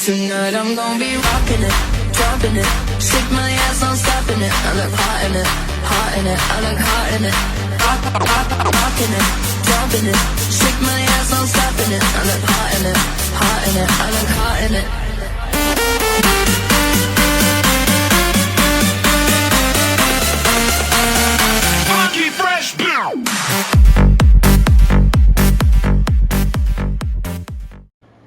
Tonight I'm gonna be rocking it, dropping it. Stick my ass on stopping it. I look hot in it, hot in it. I look hot in it. Rocking it, dropping it. Stick my ass on stopping it. I look hot in it, hot in it. I look hot in it. Funky fresh blow.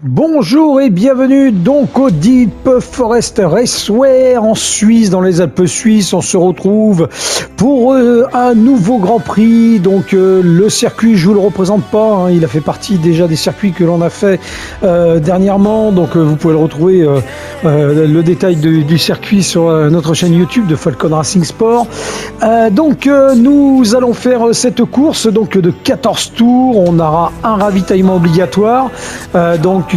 Bonjour et bienvenue donc au Deep Forest Raceway en Suisse, dans les Alpes suisses. On se retrouve pour un nouveau Grand Prix. Donc le circuit, je vous le représente pas, hein, il a fait partie déjà des circuits que l'on a fait dernièrement. Donc vous pouvez le retrouver le détail du circuit sur notre chaîne YouTube de Falcon Racing Sport. Nous allons faire cette course donc de 14 tours. On aura un ravitaillement obligatoire.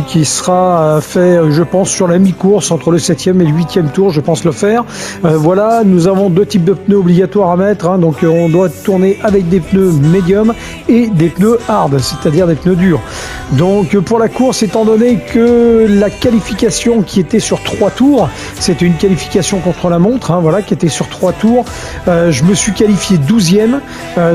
Qui sera fait, je pense, sur la mi-course, entre le 7e et le 8e tour, je pense le faire. Voilà, nous avons deux types de pneus obligatoires à mettre, hein, donc on doit tourner avec des pneus médium et des pneus hard, c'est-à-dire des pneus durs. Donc pour la course, étant donné que la qualification qui était sur 3 tours, c'était une qualification contre la montre, hein, voilà, qui était sur 3 tours, je me suis qualifié 12e,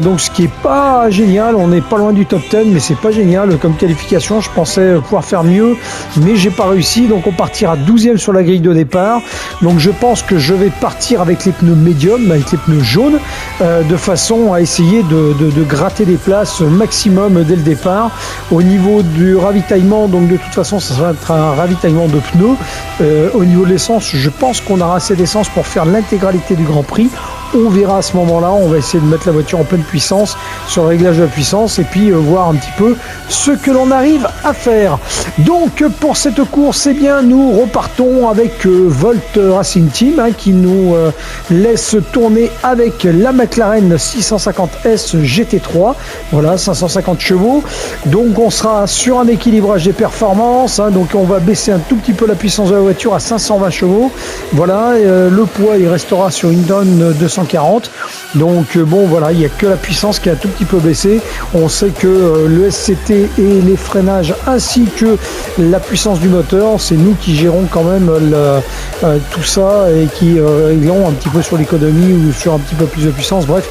donc ce qui est pas génial, on n'est pas loin du top 10, mais c'est pas génial comme qualification. Je pensais pouvoir faire mieux, mais j'ai pas réussi, donc on partira 12e sur la grille de départ. Donc je pense que je vais partir avec les pneus médium, avec les pneus jaunes, de façon à essayer de gratter des places maximum dès le départ. Au niveau du ravitaillement, donc de toute façon ça va être un ravitaillement de pneus. Au niveau de l'essence, je pense qu'on aura assez d'essence pour faire l'intégralité du Grand Prix. On verra à ce moment-là, on va essayer de mettre la voiture en pleine puissance sur le réglage de la puissance et puis voir un petit peu ce que l'on arrive à faire. Donc pour cette course, eh bien, nous repartons avec Volt Racing Team, hein, qui nous laisse tourner avec la McLaren 650S GT3, voilà, 550 chevaux. Donc on sera sur un équilibrage des performances, hein, donc on va baisser un tout petit peu la puissance de la voiture à 520 chevaux. Voilà, le poids il restera sur une tonne 240. Donc bon voilà, il n'y a que la puissance qui a un tout petit peu baissé. On sait que le SCT et les freinages ainsi que la puissance du moteur, c'est nous qui gérons quand même tout ça et qui iront un petit peu sur l'économie ou sur un petit peu plus de puissance. Bref,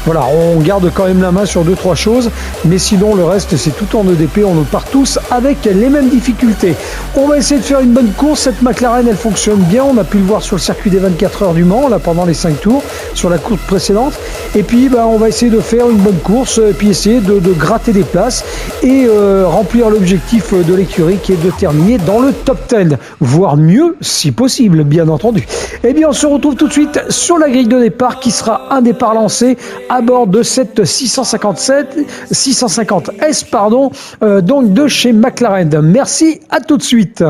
voilà, on garde quand même la main sur 2-3 choses, mais sinon le reste c'est tout en EDP, on part tous avec les mêmes difficultés. On va essayer de faire une bonne course. Cette McLaren elle fonctionne bien, on a pu le voir sur le circuit des 24 heures du Mans là pendant les 5 tours sur la course précédente, et puis on va essayer de faire une bonne course et puis essayer de gratter des places et remplir l'objectif de l'écurie qui est de terminer dans le top 10, voire mieux si possible, bien entendu. Et bien on se retrouve tout de suite sur la grille de départ qui sera un départ lancé à bord de cette 650S donc de chez McLaren. Merci, à tout de suite.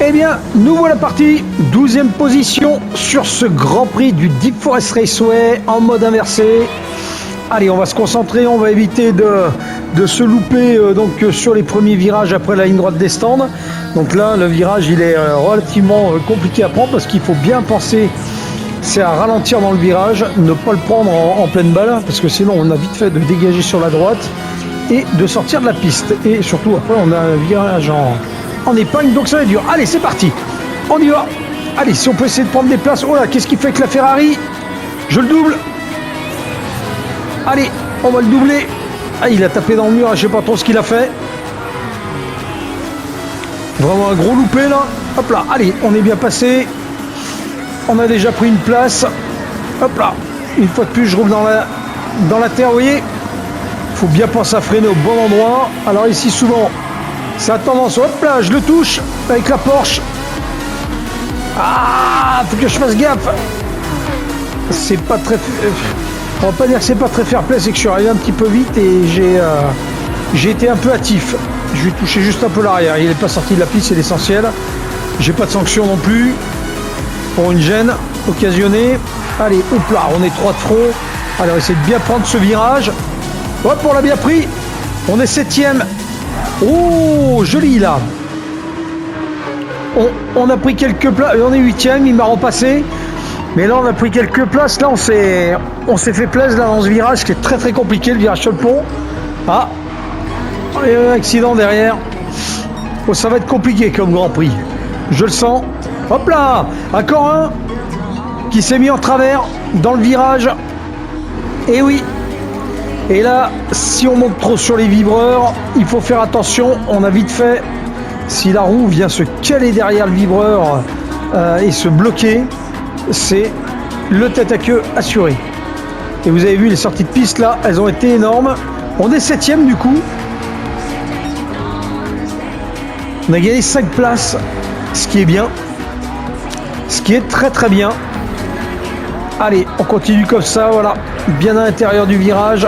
Eh bien, nous voilà partis, 12e position sur ce Grand Prix du Deep Forest Raceway en mode inversé. Allez, on va se concentrer, on va éviter de se louper sur les premiers virages après la ligne droite des stands. Donc là, le virage, il est relativement compliqué à prendre parce qu'il faut bien penser, c'est à ralentir dans le virage, ne pas le prendre en pleine balle, parce que sinon on a vite fait de dégager sur la droite et de sortir de la piste. Et surtout, après, on a un virage en épingle, donc ça va être dur. Allez, c'est parti, on y va. Allez, si on peut essayer de prendre des places. Oh là, qu'est-ce qui fait avec la Ferrari? Je le double. Allez, on va le doubler. Ah, il a tapé dans le mur, je sais pas trop ce qu'il a fait. Vraiment un gros loupé là. Hop là, allez, on est bien passé. On a déjà pris une place. Hop là, une fois de plus, je roule dans la terre, vous voyez. Il faut bien penser à freiner au bon endroit. Alors ici, souvent, ça a tendance, hop là, je le touche avec la Porsche. Ah, faut que je fasse gaffe. C'est pas très... On va pas dire que c'est pas très fair play, c'est que je suis arrivé un petit peu vite et j'ai été un peu hâtif. Je lui ai touché juste un peu l'arrière. Il n'est pas sorti de la piste, c'est l'essentiel. J'ai pas de sanction non plus pour une gêne occasionnée. Allez, hop là, on est 3 de front. Allez, on va essayer de bien prendre ce virage. Hop, on l'a bien pris. On est 7e. Oh, joli là. On a pris quelques places. On est 8e, il m'a repassé. Mais là, on a pris quelques places. Là, on s'est fait plaisir là, dans ce virage qui est très très compliqué, le virage sur le pont. Ah, il y a un accident derrière. Oh, ça va être compliqué comme Grand Prix. Je le sens. Hop là, encore un qui s'est mis en travers dans le virage. Et oui. Et là, si on monte trop sur les vibreurs, il faut faire attention. On a vite fait, si la roue vient se caler derrière le vibreur et se bloquer, c'est le tête à queue assuré. Et vous avez vu les sorties de piste là, elles ont été énormes. On est 7e du coup. On a gagné 5 places, ce qui est bien. Ce qui est très très bien. Allez, on continue comme ça, voilà. Bien à l'intérieur du virage.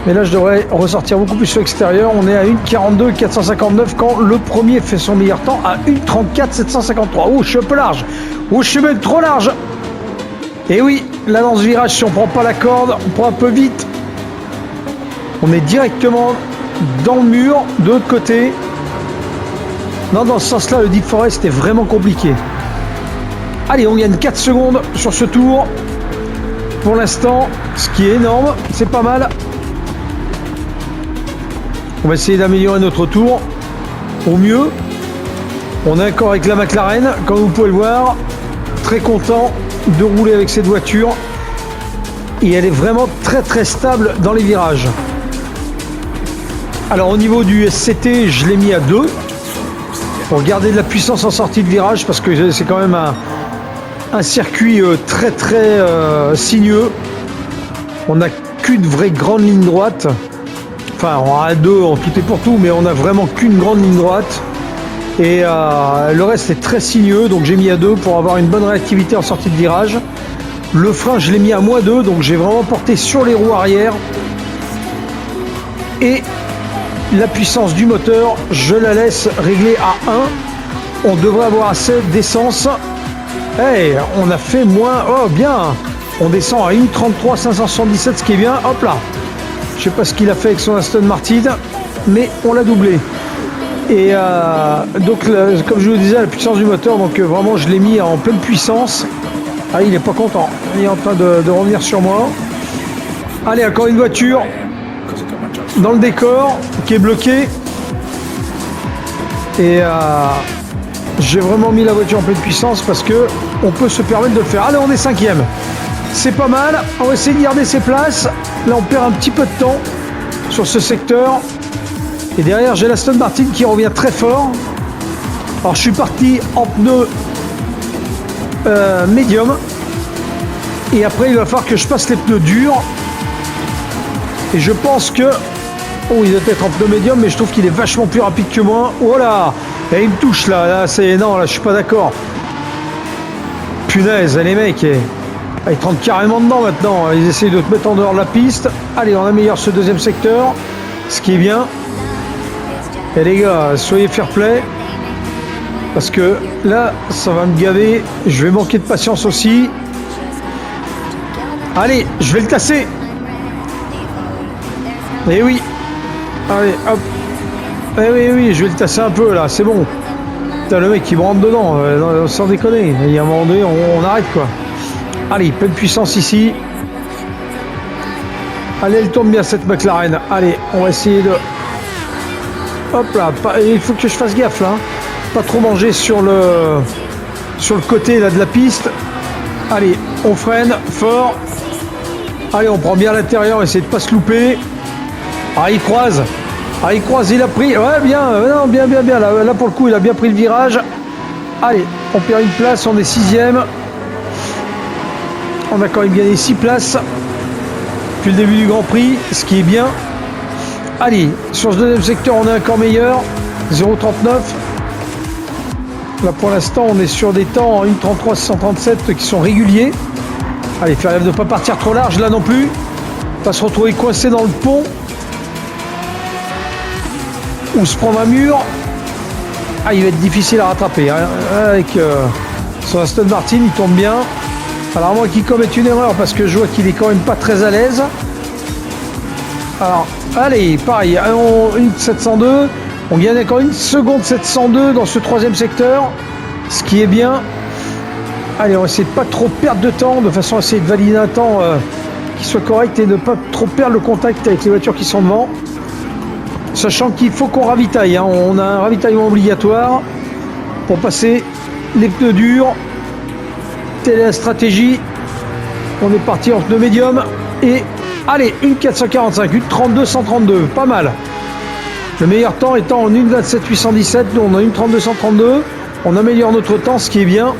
Mais là, je devrais ressortir beaucoup plus sur l'extérieur. On est à 1,42 459 quand le premier fait son meilleur temps à 1,34 753. Oh, je suis un peu large. Oh, je suis même trop large. Et oui, là, dans ce virage, si on prend pas la corde, on prend un peu vite. On est directement dans le mur, de l'autre côté. Non, dans ce sens-là, le Deep Forest est vraiment compliqué. Allez, on gagne 4 secondes sur ce tour. Pour l'instant, ce qui est énorme, c'est pas mal. On va essayer d'améliorer notre tour au mieux. On est encore avec la McLaren, comme vous pouvez le voir. Très content de rouler avec cette voiture. Et elle est vraiment très très stable dans les virages. Alors au niveau du SCT, je l'ai mis à 2. Pour garder de la puissance en sortie de virage, parce que c'est quand même un circuit très très sinueux. On n'a qu'une vraie grande ligne droite. Enfin, on a 2 en tout et pour tout, mais on n'a vraiment qu'une grande ligne droite. Et le reste est très sinueux, donc j'ai mis à 2 pour avoir une bonne réactivité en sortie de virage. Le frein, je l'ai mis à -2, donc j'ai vraiment porté sur les roues arrière. Et la puissance du moteur, je la laisse régler à 1. On devrait avoir assez d'essence. Hey, on a fait moins. Oh, bien. On descend à 1,33 577, ce qui est bien. Hop là. Je sais pas ce qu'il a fait avec son Aston Martin, mais on l'a doublé. Et donc, comme je vous le disais, la puissance du moteur, donc vraiment, je l'ai mis en pleine puissance. Ah, il est pas content. Il est en train de revenir sur moi. Allez, encore une voiture dans le décor qui est bloquée. Et j'ai vraiment mis la voiture en pleine puissance parce que on peut se permettre de le faire. Allez, on est 5e. C'est pas mal. On va essayer de garder ses places. Là, on perd un petit peu de temps sur ce secteur. Et derrière, j'ai l'Aston Martin qui revient très fort. Alors, je suis parti en pneu médium. Et après, il va falloir que je passe les pneus durs. Et je pense que... Oh, il doit être en pneu médium, mais je trouve qu'il est vachement plus rapide que moi. Oh là! Et il me touche là. Là, c'est... Non, là, je suis pas d'accord. Punaise, les mecs... Ils te rentrent carrément dedans maintenant. Ils essayent de te mettre en dehors de la piste. Allez, on améliore ce deuxième secteur. Ce qui est bien. Et les gars, soyez fair play. Parce que là, ça va me gaver. Je vais manquer de patience aussi. Allez, je vais le casser. Eh oui. Allez, hop. Eh oui, oui, je vais le tasser un peu là. C'est bon. Putain, le mec, il me rentre dedans. Sans déconner. Il y a un moment donné, on arrête quoi. Allez, pleine puissance ici. Allez, elle tourne bien cette McLaren. Allez, on va essayer de... Hop là, il faut que je fasse gaffe là. Pas trop manger sur le côté là de la piste. Allez, on freine fort. Allez, on prend bien l'intérieur, essayer de pas se louper. Ah, il croise. Ah, il croise, il a pris. Ouais, bien, non, bien. Là, pour le coup, il a bien pris le virage. Allez, on perd une place, on est 6e. On a quand même gagné 6 places depuis le début du Grand Prix, ce qui est bien. Allez, sur ce deuxième secteur, on est encore meilleur. 0,39. Là, pour l'instant, on est sur des temps en 1,33 637 qui sont réguliers. Allez, faire gaffe de ne pas partir trop large là non plus. Pas se retrouver coincé dans le pont. Ou se prendre un mur. Ah, il va être difficile à rattraper. Hein. Avec son Aston Martin, il tourne bien. Alors à moins qu'il commette une erreur parce que je vois qu'il est quand même pas très à l'aise. Alors, allez, pareil, une 702. On gagne encore une seconde 702 dans ce troisième secteur, ce qui est bien. Allez, on va essayer de pas trop perdre de temps, de façon à essayer de valider un temps qui soit correct et de ne pas trop perdre le contact avec les voitures qui sont devant. Sachant qu'il faut qu'on ravitaille, hein. On a un ravitaillement obligatoire pour passer les pneus durs. Telle est la stratégie. On est parti en pneu médium et allez, une 445, une 32-132, pas mal. Le meilleur temps étant en une 27-817, nous on a une 32-132. On améliore notre temps, ce qui est bien.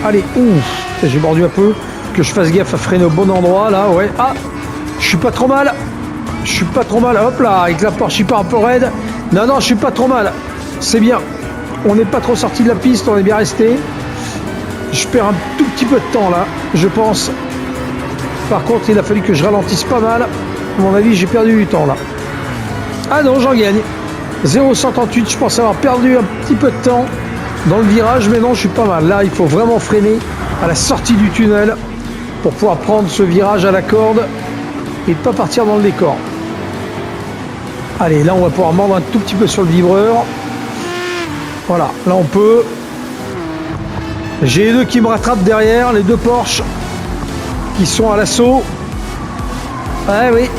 Allez, ouf, j'ai mordu un peu. Que je fasse gaffe à freiner au bon endroit là, ouais. Ah, je suis pas trop mal. Je suis pas trop mal. Hop là, avec la Porsche hyper un peu raide. Non, non, je suis pas trop mal. C'est bien. On n'est pas trop sorti de la piste, on est bien resté. Je perds un tout petit peu de temps là, je pense. Par contre, il a fallu que je ralentisse pas mal. À mon avis, j'ai perdu du temps là. Ah non, j'en gagne. 0,138, je pense avoir perdu un petit peu de temps dans le virage, mais non, je suis pas mal. Là, il faut vraiment freiner à la sortie du tunnel pour pouvoir prendre ce virage à la corde et ne pas partir dans le décor. Allez, là, on va pouvoir mordre un tout petit peu sur le vibreur. Voilà, là, on peut. J'ai les deux qui me rattrapent derrière, les deux Porsche qui sont à l'assaut. Ouais, oui.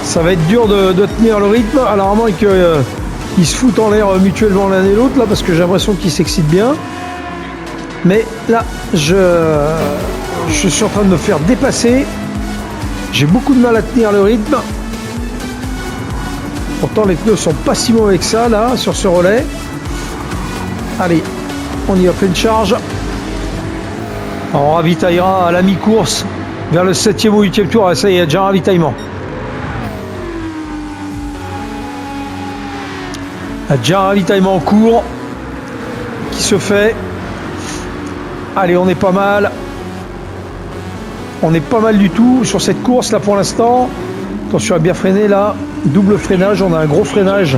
Ça va être dur de tenir le rythme. Alors, à moins qu'ils se foutent en l'air mutuellement l'un et l'autre, là, parce que j'ai l'impression qu'ils s'excitent bien. Mais là, je suis en train de me faire dépasser. J'ai beaucoup de mal à tenir le rythme. Pourtant, les pneus sont pas si mauvais que ça, là, sur ce relais. Allez, on y va, pleine charge. Alors, on ravitaillera à la mi-course vers le 7e ou 8e tour. Ah, ça y est, il y a déjà un ravitaillement. Il y a déjà un ravitaillement en cours qui se fait. Allez, on est pas mal. On est pas mal du tout sur cette course là pour l'instant. Attention à bien freiner là. Double freinage, on a un gros freinage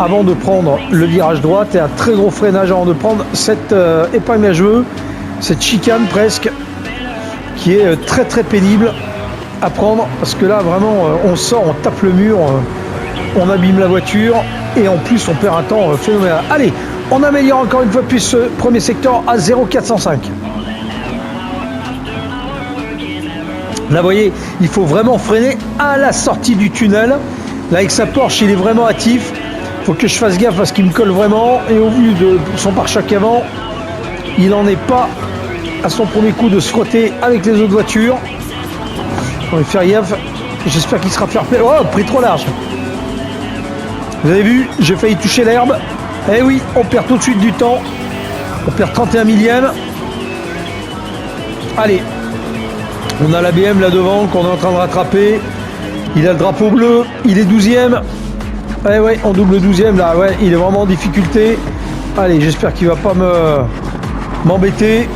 avant de prendre le virage droite et un très gros freinage avant de prendre cette épingle à cheveux, cette chicane presque, qui est très très pénible à prendre parce que là vraiment on sort, on tape le mur, on abîme la voiture et en plus on perd un temps phénoménal. Allez, on améliore encore une fois plus ce premier secteur à 0,405. Là, vous voyez, il faut vraiment freiner à la sortie du tunnel. Là, avec sa Porsche, il est vraiment hâtif. Il faut que je fasse gaffe parce qu'il me colle vraiment. Et au vu de son pare-choc avant, il n'en est pas à son premier coup de se frotter avec les autres voitures. On va faire gaffe. J'espère qu'il sera fair play. Oh, pris trop large. Vous avez vu, j'ai failli toucher l'herbe. Eh oui, on perd tout de suite du temps. On perd 31 millièmes. Allez. On a la BM là devant qu'on est en train de rattraper. Il a le drapeau bleu. Il est 12e. Ouais, ouais, en double 12e là. Ouais, il est vraiment en difficulté. Allez, j'espère qu'il va pas m'embêter.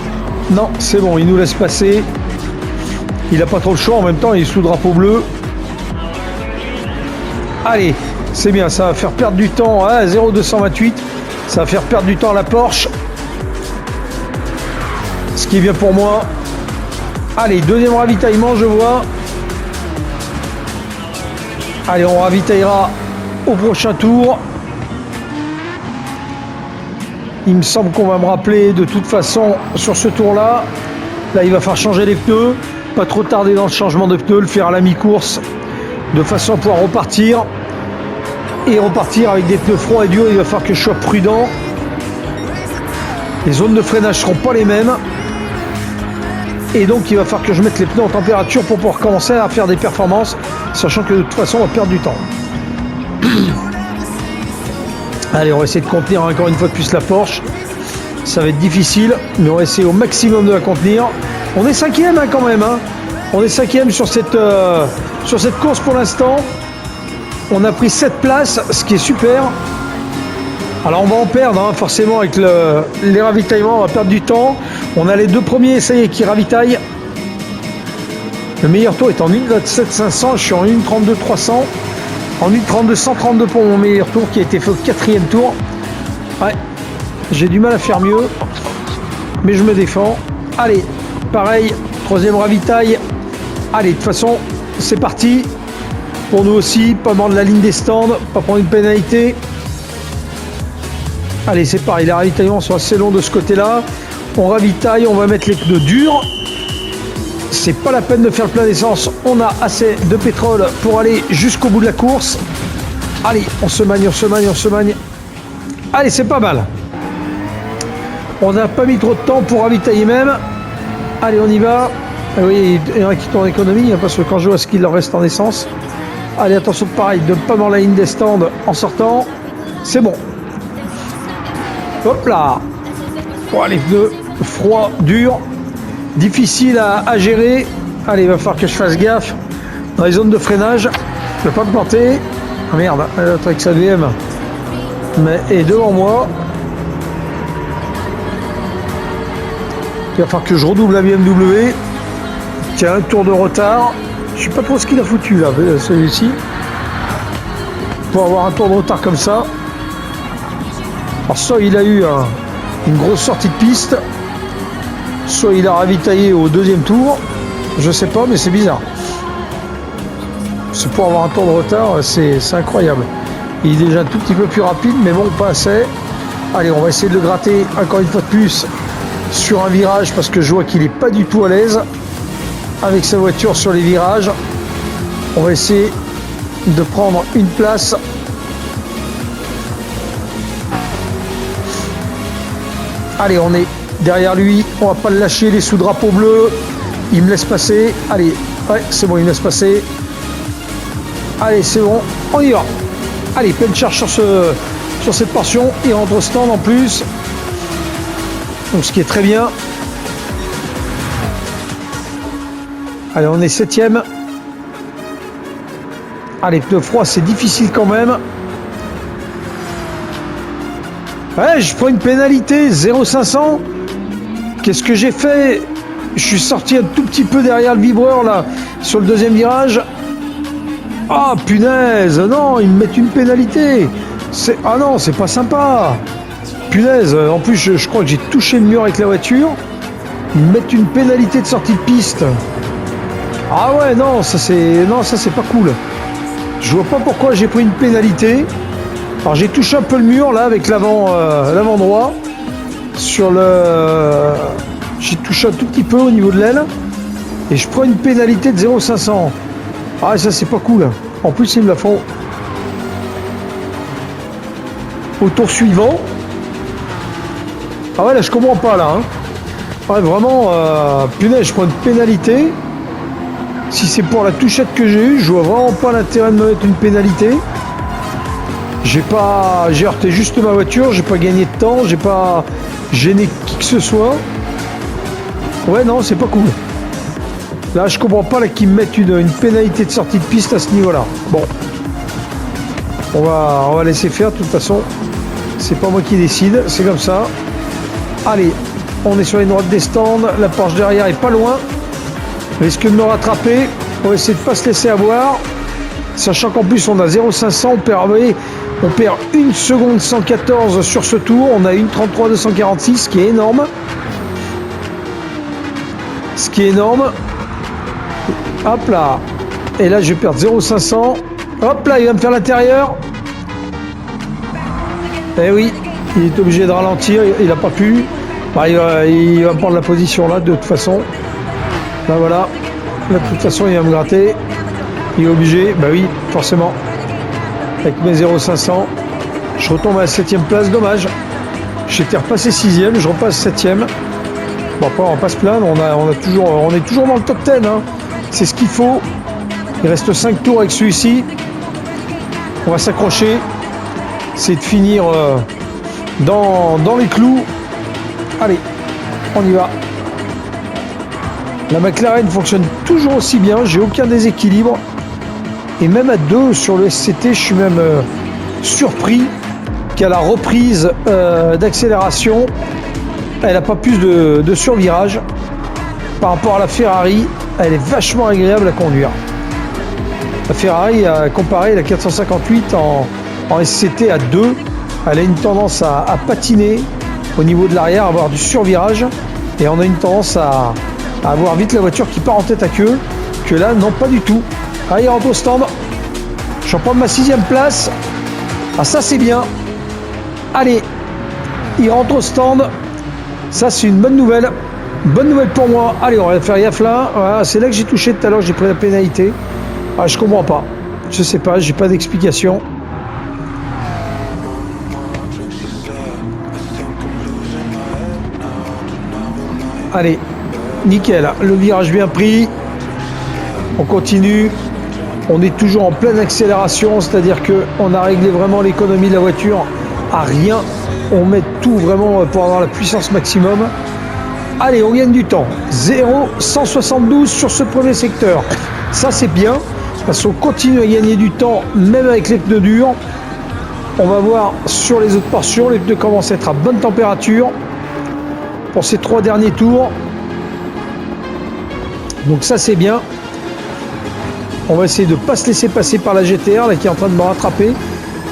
Non, c'est bon, il nous laisse passer. Il n'a pas trop le choix. En même temps, il est sous drapeau bleu. Allez, c'est bien. Ça va faire perdre du temps à 0,228. Ça va faire perdre du temps à la Porsche. Ce qui est bien pour moi. Allez, deuxième ravitaillement, je vois. Allez, on ravitaillera au prochain tour. Il me semble qu'on va me rappeler de toute façon sur ce tour-là. Là, il va falloir changer les pneus. Pas trop tarder dans le changement de pneus, le faire à la mi-course. De façon à pouvoir repartir. Et repartir avec des pneus froids et durs, il va falloir que je sois prudent. Les zones de freinage ne seront pas les mêmes. Et donc il va falloir que je mette les pneus en température pour pouvoir commencer à faire des performances, sachant que de toute façon on va perdre du temps. Allez, on va essayer de contenir encore une fois de plus la Porsche. Ça va être difficile, mais on va essayer au maximum de la contenir. On est 5e quand même. Hein. On est 5e sur cette course pour l'instant. On a pris 7 places, ce qui est super. Alors on va en perdre, hein, forcément, avec les ravitaillements, on va perdre du temps. On a les deux premiers, ça y est, qui ravitaillent. Le meilleur tour est en 1,27,500, je suis en 1,32,300. En 1,32,132 pour mon meilleur tour, qui a été fait au 4e tour. Ouais, j'ai du mal à faire mieux, mais je me défends. Allez, pareil, troisième ravitail. Allez, de toute façon, c'est parti. Pour nous aussi, pas mordre la ligne des stands, pas prendre une pénalité. Allez, c'est pareil, les ravitaillements sont assez longs de ce côté-là. On ravitaille, on va mettre les pneus durs. C'est pas la peine de faire le plein d'essence. On a assez de pétrole pour aller jusqu'au bout de la course. Allez, on se magne, on se magne, on se magne. Allez, c'est pas mal. On n'a pas mis trop de temps pour ravitailler même. Allez, on y va. Ah oui, il y en a qui tournent en économie, hein, parce que quand je vois ce qu'il leur reste en essence. Allez, attention, pareil, de ne pas mordre la ligne des stands en sortant. C'est bon. Hop là. Oh, les pneus froids, durs, difficiles à gérer. Allez, il va falloir que je fasse gaffe dans les zones de freinage. Je ne vais pas me planter. Ah merde, l'autre avec sa VM est devant moi. Il va falloir que je redouble la BMW. Qui a un tour de retard. Je sais pas trop ce qu'il a foutu là, celui-ci. Pour avoir un tour de retard comme ça. Alors soit il a eu une grosse sortie de piste, soit il a ravitaillé au deuxième tour. Je sais pas, mais c'est bizarre. C'est pour avoir un tour de retard, c'est incroyable. Il est déjà un tout petit peu plus rapide, mais bon, pas assez. Allez, on va essayer de le gratter encore une fois de plus sur un virage parce que je vois qu'il est pas du tout à l'aise avec sa voiture sur les virages. On va essayer de prendre une place. Allez, on est derrière lui, on va pas le lâcher, les sous-drapeaux bleus. Il me laisse passer. Allez, ouais, c'est bon, il me laisse passer. Allez, c'est bon, on y va. Allez, pleine charge sur cette portion. Il rentre au stand en plus. Donc ce qui est très bien. Allez, on est 7ème. Allez, pneus froids, c'est difficile quand même. Ouais, je prends une pénalité, 0,500. Qu'est-ce que j'ai fait? Je suis sorti un tout petit peu derrière le vibreur, là, sur le deuxième virage. Ah, punaise, non, ils me mettent une pénalité. Ah non, c'est pas sympa. Punaise, en plus, je crois que j'ai touché le mur avec la voiture. Ils me mettent une pénalité de sortie de piste. Ah ouais, non, ça c'est pas cool. Je vois pas pourquoi j'ai pris une pénalité. Alors j'ai touché un peu le mur là avec l'avant droit. J'ai touché un tout petit peu au niveau de l'aile. Et je prends une pénalité de 0,500. Ah, ça c'est pas cool. En plus, ils me la font au tour suivant. Ah ouais, là je comprends pas là. Ouais, vraiment, punaise, je prends une pénalité. Si c'est pour la touchette que j'ai eue, je vois vraiment pas l'intérêt de me mettre une pénalité. J'ai heurté juste ma voiture, j'ai pas gagné de temps, j'ai pas gêné qui que ce soit. Ouais, non, c'est pas cool. Là, je comprends pas là qu'ils me mettent une pénalité de sortie de piste à ce niveau-là. Bon, on va laisser faire. De toute façon, c'est pas moi qui décide, c'est comme ça. Allez, on est sur les droites des stands. La Porsche derrière est pas loin. Risque de me rattraper. On va essayer de pas se laisser avoir. Sachant qu'en plus, on a 0,500. On perd 1 seconde 114 sur ce tour. On a une 33 246, ce qui est énorme. Ce qui est énorme. Hop là. Et là, je vais perdre 0,500. Hop là, il va me faire l'intérieur. Eh oui, il est obligé de ralentir. Il n'a pas pu. Bah, il va prendre la position là, de toute façon. Là, voilà. Là, de toute façon, il va me gratter. Il est obligé. Bah oui, forcément. Avec mes 0,500. Je retombe à la 7ème place. Dommage. J'étais repassé 6ème. Je repasse 7ème. Bon, après, on va pas se plaindre. On est toujours dans le top 10. Hein. C'est ce qu'il faut. Il reste 5 tours avec celui-ci. On va s'accrocher. C'est de finir dans les clous. Allez, on y va. La McLaren fonctionne toujours aussi bien. J'ai aucun déséquilibre. Et même à 2 sur le SCT, je suis même surpris qu'à la reprise d'accélération, elle n'a pas plus de survirage. Par rapport à la Ferrari, elle est vachement agréable à conduire. La Ferrari, comparé à la 458 en SCT à 2, elle a une tendance à patiner au niveau de l'arrière, à avoir du survirage. Et on a une tendance à avoir vite la voiture qui part en tête à queue, que là, non, pas du tout. Ah, il rentre au stand. Je reprends ma 6e place. Ah, ça, c'est bien. Allez, il rentre au stand. Ça, c'est une bonne nouvelle. Bonne nouvelle pour moi. Allez, on va faire gaffe là. Voilà, c'est là que j'ai touché tout à l'heure, j'ai pris la pénalité. Ah, je comprends pas. Je sais pas, j'ai pas d'explication. Allez, nickel. Le virage bien pris. On continue. On est toujours en pleine accélération, c'est-à-dire qu'on a réglé vraiment l'économie de la voiture à rien. On met tout vraiment pour avoir la puissance maximum. Allez, on gagne du temps. 0,172 sur ce premier secteur. Ça, c'est bien, parce qu'on continue à gagner du temps, même avec les pneus durs. On va voir sur les autres portions. Les pneus commencent à être à bonne température pour ces 3 derniers tours. Donc ça, c'est bien. On va essayer de ne pas se laisser passer par la GTR, là, qui est en train de me rattraper.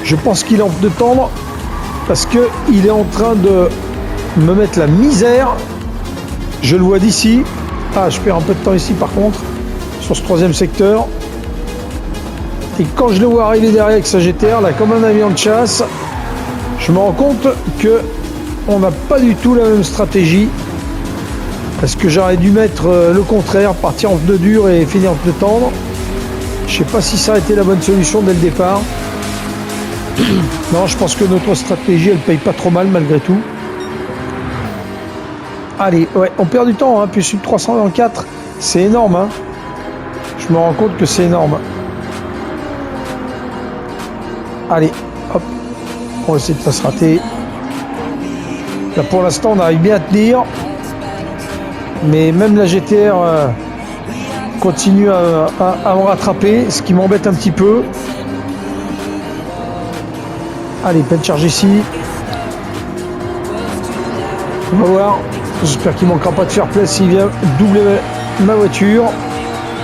Je pense qu'il est en de tendre, parce qu'il est en train de me mettre la misère. Je le vois d'ici. Ah, je perds un peu de temps ici, par contre, sur ce 3e secteur. Et quand je le vois arriver derrière avec sa GTR, là, comme un avion de chasse, je me rends compte que on n'a pas du tout la même stratégie. Parce que j'aurais dû mettre le contraire, partir en pneu dur et finir en pneu tendre. Je sais pas si ça a été la bonne solution dès le départ. Non, je pense que notre stratégie, elle paye pas trop mal malgré tout. Allez, ouais, on perd du temps, hein, plus une 324, c'est énorme. Hein. Je me rends compte que c'est énorme. Allez, hop, on va essayer de pas se rater. Là, pour l'instant, on arrive bien à tenir. Mais même la GTR continue à me rattraper, ce qui m'embête un petit peu. Allez, peine charge ici. On va voir. J'espère qu'il ne manquera pas de fair play s'il vient doubler ma voiture.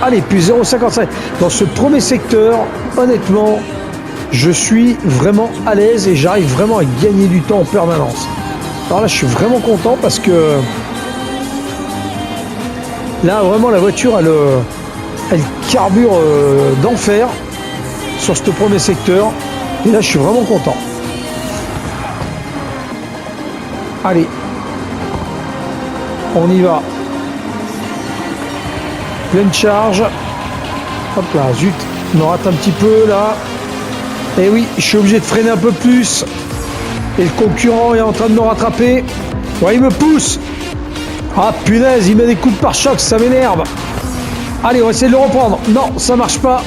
Allez, puis 0,55. Dans ce premier secteur, honnêtement, je suis vraiment à l'aise et j'arrive vraiment à gagner du temps en permanence. Alors là, je suis vraiment content parce que là, vraiment, la voiture, elle carbure d'enfer sur ce premier secteur. Et là, je suis vraiment content. Allez. On y va. Pleine charge. Hop là, zut. On me rate un petit peu, là. Et oui, je suis obligé de freiner un peu plus. Et le concurrent est en train de me rattraper. Ouais, il me pousse. Ah punaise, il met des coups de pare-choc, ça m'énerve. Allez, on va essayer de le reprendre. Non, ça marche pas.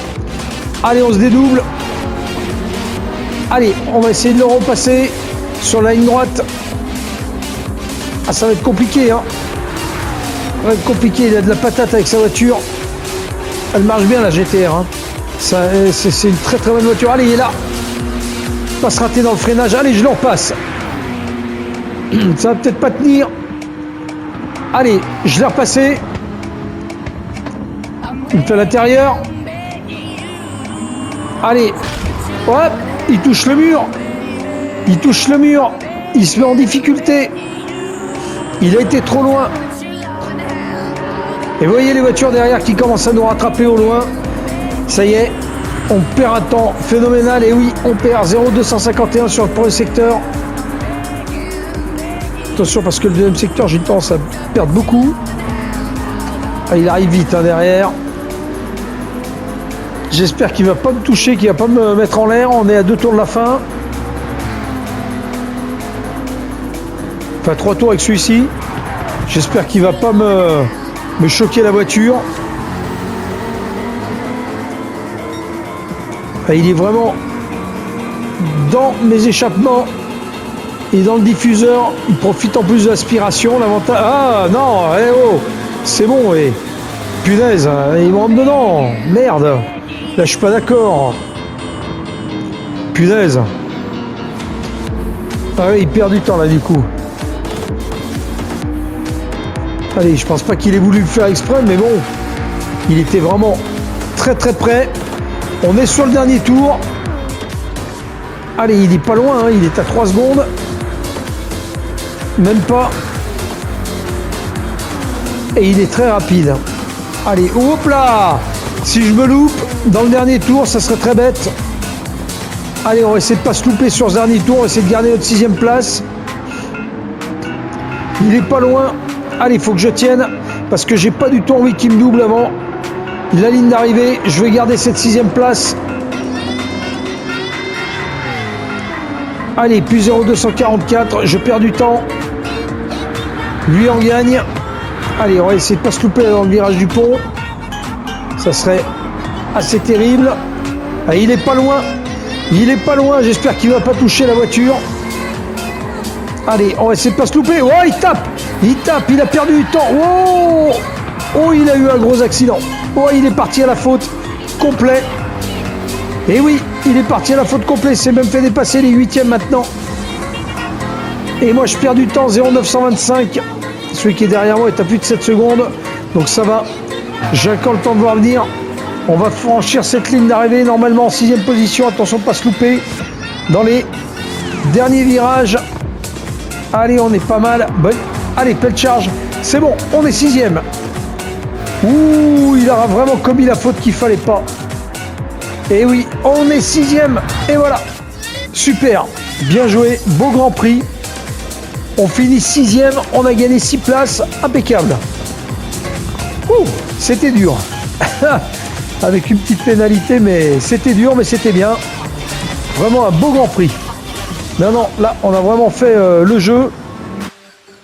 Allez, on se dédouble. Allez, on va essayer de le repasser sur la ligne droite. Ah, ça va être compliqué, hein. Ça va être compliqué, il a de la patate avec sa voiture. Elle marche bien, la GTR, hein. C'est une très très bonne voiture. Allez, il est là. Pas se rater dans le freinage. Allez, je le repasse. Ça va peut-être pas tenir. Allez, je l'ai repassé. Il fait à l'intérieur. Allez. Hop, il touche le mur. Il touche le mur. Il se met en difficulté. Il a été trop loin. Et vous voyez les voitures derrière qui commencent à nous rattraper au loin. Ça y est, on perd un temps phénoménal. Et oui, on perd 0,251 sur le premier secteur. Attention parce que le deuxième secteur, j'ai tendance à perdre beaucoup. Ah, il arrive vite, hein, derrière. J'espère qu'il ne va pas me toucher, qu'il ne va pas me mettre en l'air. On est à 2 tours de la fin. Enfin, 3 tours avec celui-ci. J'espère qu'il ne va pas me choquer la voiture. Ah, il est vraiment dans mes échappements. Et dans le diffuseur, il profite en plus de l'aspiration. L'avantage. Ah non, eh oh, c'est bon, et punaise, il me rentre dedans. Merde, là je suis pas d'accord. Punaise. Ah oui, il perd du temps là du coup. Allez, je pense pas qu'il ait voulu le faire exprès, mais bon, il était vraiment très très près. On est sur le dernier tour. Allez, il est pas loin, hein, il est à 3 secondes. Même pas. et il est très rapide. Allez, hop là! Si je me loupe dans le dernier tour, ça serait très bête. Allez, on va essayer de pas se louper sur ce dernier tour, on va essayer de garder notre 6e place. Il est pas loin. Allez, il faut que je tienne parce que j'ai pas du tout envie qu'il me double avant la ligne d'arrivée. Je vais garder cette 6e place. Allez, plus 0,244. Je perds du temps. Lui en gagne. Allez, on va essayer de pas se louper dans le virage du pont. Ça serait assez terrible. Ah, il est pas loin. Il est pas loin. J'espère qu'il va pas toucher la voiture. Allez, on va essayer de pas se louper. Oh, il tape. Il tape. Il a perdu du temps. Oh, oh, il a eu un gros accident. Oh, il est parti à la faute complet. Et oui, il est parti à la faute complet. Il s'est même fait dépasser les 8e maintenant. Et moi, je perds du temps. 0,925. Celui qui est derrière moi est à plus de 7 secondes. Donc ça va. J'ai encore le temps de voir venir. On va franchir cette ligne d'arrivée normalement en 6e position. Attention de ne pas se louper dans les derniers virages. Allez, on est pas mal. Bon. Allez, pleine charge. C'est bon, on est 6e. Ouh, il aura vraiment commis la faute qu'il fallait pas. Et oui, on est 6e. Et voilà. Super. Bien joué. Beau Grand Prix. On finit 6e. On a gagné 6 places. Impeccable. Ouh, c'était dur. Avec une petite pénalité, mais c'était dur, mais c'était bien. Vraiment un beau Grand Prix. Non, non, là, on a vraiment fait le jeu.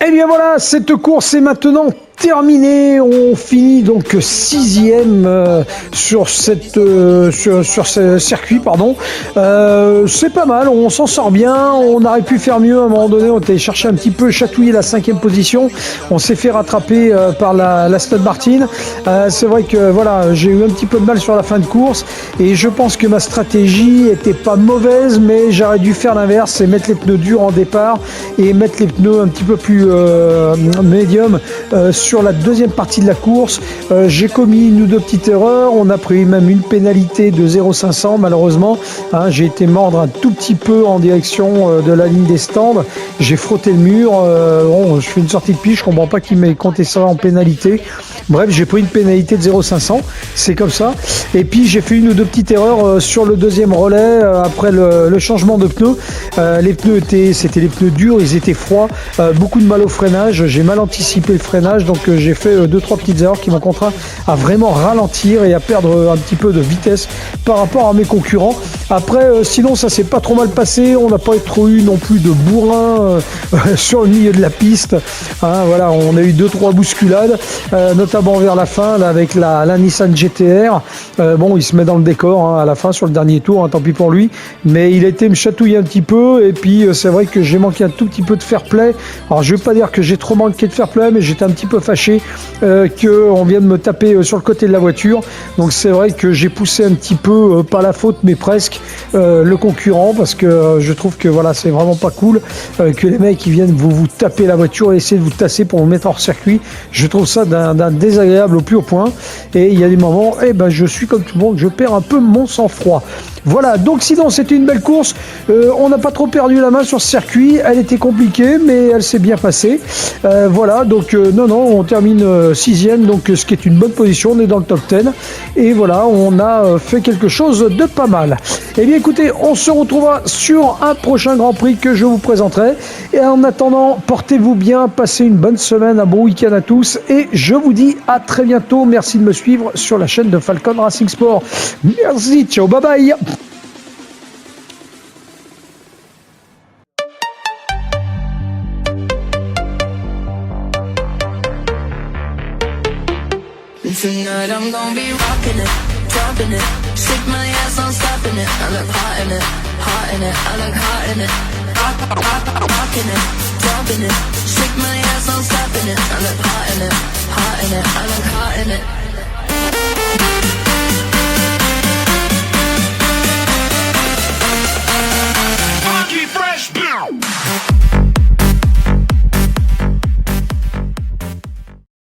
Et bien voilà, cette course est maintenant terminée. On finit donc 6e sur ce circuit, pardon. C'est pas mal, on s'en sort bien. On aurait pu faire mieux à un moment donné. On était cherché un petit peu, chatouiller la 5e position. On s'est fait rattraper par la Aston Martin. C'est vrai que voilà, j'ai eu un petit peu de mal sur la fin de course et je pense que ma stratégie était pas mauvaise, mais j'aurais dû faire l'inverse et mettre les pneus durs en départ et mettre les pneus un petit peu plus médium sur la 2e partie de la course. J'ai commis une ou deux petites erreurs. On a pris même une pénalité de 0,500 malheureusement. Hein, j'ai été mordre un tout petit peu en direction de la ligne des stands. J'ai frotté le mur. Bon, je fais une sortie de piste. Je comprends pas qu'il m'ait compté ça en pénalité. Bref, j'ai pris une pénalité de 0,500. C'est comme ça. Et puis j'ai fait une ou deux petites erreurs sur le 2e relais après le changement de pneus. Les pneus c'était les pneus durs. Ils étaient froids. Beaucoup de mal au freinage. J'ai mal anticipé le freinage. Donc j'ai fait 2-3 petites erreurs qui m'ont contraint à vraiment ralentir et à perdre un petit peu de vitesse par rapport à mes concurrents. Après, sinon ça s'est pas trop mal passé. On n'a pas trop eu non plus de bourrin sur le milieu de la piste. Hein, voilà, on a eu 2-3 bousculades, notamment vers la fin là, avec la Nissan GT-R. Bon, il se met dans le décor hein, à la fin sur le dernier tour. Hein, tant pis pour lui. Mais il a été me chatouiller un petit peu et puis c'est vrai que j'ai manqué un tout petit peu de fair play. Alors je vais pas dire que j'ai trop manqué de fair play, mais j'étais un petit peu fâché qu'on vienne me taper sur le côté de la voiture. Donc c'est vrai que j'ai poussé un petit peu, pas la faute, mais presque le concurrent parce que je trouve que voilà, c'est vraiment pas cool que les mecs qui viennent vous taper la voiture et essayer de vous tasser pour vous mettre hors circuit. Je trouve ça d'un désagréable au plus haut point. Et il y a des moments, je suis comme tout le monde, je perds un peu mon sang-froid. Voilà, donc sinon c'était une belle course. On n'a pas trop perdu la main sur ce circuit. Elle était compliquée, mais elle s'est bien passée. Voilà, donc non, on termine 6e, donc ce qui est une bonne position. On est dans le top 10. Et voilà, on a fait quelque chose de pas mal. Eh bien écoutez, on se retrouvera sur un prochain Grand Prix que je vous présenterai. Et en attendant, portez-vous bien, passez une bonne semaine, un bon week-end à tous. Et je vous dis à très bientôt. Merci de me suivre sur la chaîne de Falcon Racing Sport. Merci, ciao, bye bye. Tonight I'm gonna be rocking it, dropping it, shake my ass, I'm stopping it. I look hot in it, hot in it, I look hot in it. Rocking it, dropping it, shake my ass, I'm stopping it. I look hot in it, hot in it, I look hot in it.